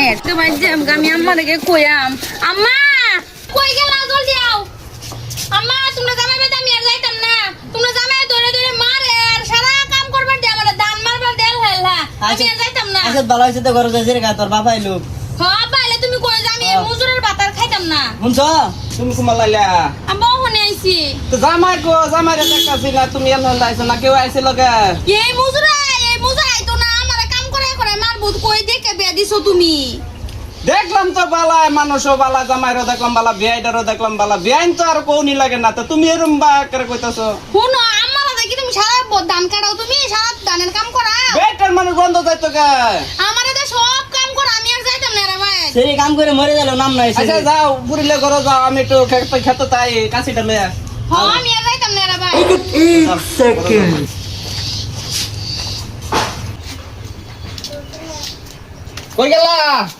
জামাইয়ের তো ভাই যে আমি আম্মাকে কইয়াম আম্মা কই গেলা জলদি আও আম্মা তোমরা জামাই বেটা আমি আর যাইতাম না তোমরা জামাই ধরে ধরে মারে আর সারা কাম করবার দে আমার দান মারবার দেল হেলা আমি আর যাইতাম না আচ্ছা ভালো হইছে তো ঘরে যাইছে রে তোর বাবা আইলো হ্যাঁ বাইলে তুমি কই যে আমি মজুরের ভাতার খাইতাম না শুনছ তুমি কুমালাইলা আম্মা ওখানে আইছি তো জামাই রে দেখাছি না তুমি এল লাইছ না কেউ আইছে লগে এই মুজুরাই তো না আমারে কাম করে করে মারবো কই দেখে বিয়া দিছো তুমি দেখলাম তো বালা মানুষও বালা জামাইরও দেখলাম বালা বিয়াইটারও দেখলাম বালা বিয়াইন তো আর কোনি লাগে না তো তুমি এরম বা করে কইতাছো শুনো আমারা দেখি তুমি সারা ধান কাটাও তুমি সারা ধানের কাম করা বেটার মানুষ বন্ধ যাইতো কে আমারে তো সব কাম করা আমি আর যাইতাম না রে ভাই সেই কাম করে মরে গেল নাম নাই আচ্ছা যাও পুরিলে ঘরে যাও আমি একটু খেতে তাই কাশিটা লইয়া হ্যাঁ আমি আর যাইতাম না রে ভাই কই গেলা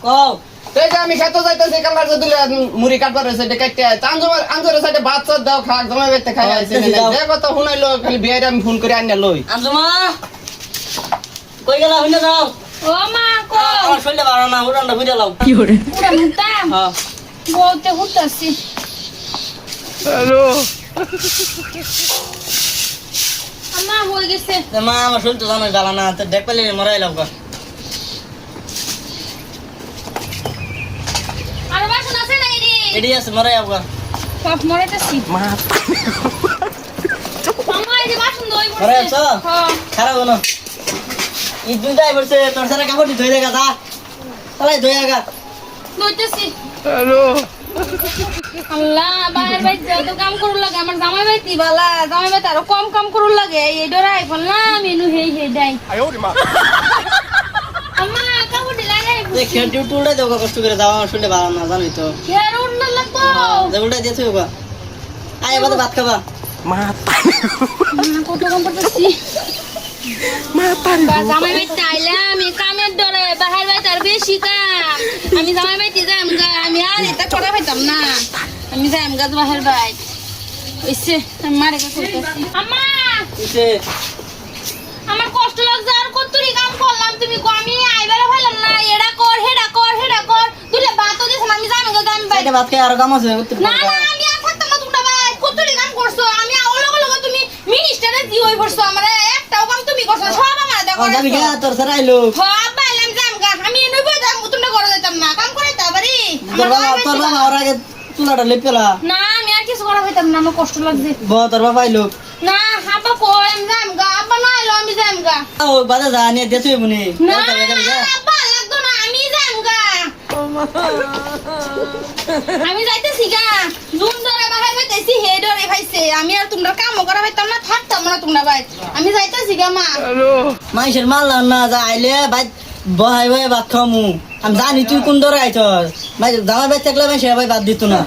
কও এই যে আমি খেতে যাইতেছি কালার যে দিলে মুড়ি কাটবার হইছে এটা কাটতে চাঞ্জুমার আঞ্জুরের সাইডে ভাত চাত দাও খা জমা বেতে খাই আইছে দেখো তো শুনাইলো খালি বিয়ের আমি ফোন করে আনিয়া লই আঞ্জুমা কই গেলা হইনা যাও ও মা কো আমার শরীরে ভালো না উড়ানটা বুঝে লাও পুরা মুতা হ্যাঁ বলতে হুতাছি হ্যালো আম্মা হয়ে গেছে মা আমার শরীর তো জানো ভালো না তো দেখ পেলে মরাই লাভ আর বাসন আছে না এডি আছে মরাই আবগা সব মরাইতেছি মা আম্মা এই যে বাসন দই বসে মরাই আছো হ্যাঁ খারাপ হলো ঈদ দিন যাই বলছে তোর সারা কাপড় ধুই দেখা যা তালাই ধুই আগা দইতেছি হ্যালো আল্লাহ বাইরে বাইরে তো কাম করুন লাগে আমার জামাই বাইতি বালা জামাই বাইতে আরো কম কাম করুন লাগে এই ডরাই বললাম মেনু হেই হেই ডাই আম্মা কাপড় দিলা রে যে খেল ডিউটি উড়াই দেবো কষ্ট করে যাওয়া আমার শরীরে ভালো না জানোই তো কেন উড়না লাগতো যে উল্টাই দিয়েছে ওগা আয় এবার ভাত খাবা কত কাম করতেছি জামাই বাইতে আইলাম এই কামের ডরে বাহার বাইতে আর বেশি কাম আমি জামাই বাইতে যাইম গা আমি আর এটা করা পাইতাম না আমি যাইম গা বাহার বাইত ওইসে আমি মারে কা কইতাছি আম্মা কিসে আমার কষ্ট লাগছে আর কতরি কাম করলাম তুমি কো আমি আইবারে হইলাম না এডা কর হেডা কর দুলে বাতো দিছ আমি যাইম গা যাইম বাইত এটা ভাত খাই আর কাম আছে না না আমি আর থাকতাম না তোমরা ভাই কতরি কাম করছো আমি অলগ তুমি মিনিস্টারে দি হই পড়ছো আমারে একটাও কাম তুমি করছো সব আমার দেখো যাবি গা তোর সারা আইলো হ্যাঁ বাইলাম যাম গা আমি এনে বই যাম তোমরা করে যাইতাম না কাম করে তা পারি তোর বাবা ওর আগে চুলাটা লেপেলা না আমি আর কিছু করা হইতাম না আমার কষ্ট লাগছে তোর বাবা আইলো না আব্বা কই আমি যাম গা আব্বা না আইলো আমি যাম গা ও বাজা যা নিয়ে দেতুই বনি না আব্বা লাগতো না আমি যাম গা আমি যাইতেছি গা জুন ধরে বাহার বাইতেছি হে ডরে ভাইছে আমি আর তোমরা কাম করা হইতাম না থাকতাম না তোমরা ভাই আমি যাইতেছি গা মা মাইসের মাল না যা আইলে ভাই বহাই বহাই ভাত খামু আমি জানি তুই কোন দরে আইছস ভাই জামা ভাই থাকলে ভাই সে ভাই বাদ দিত না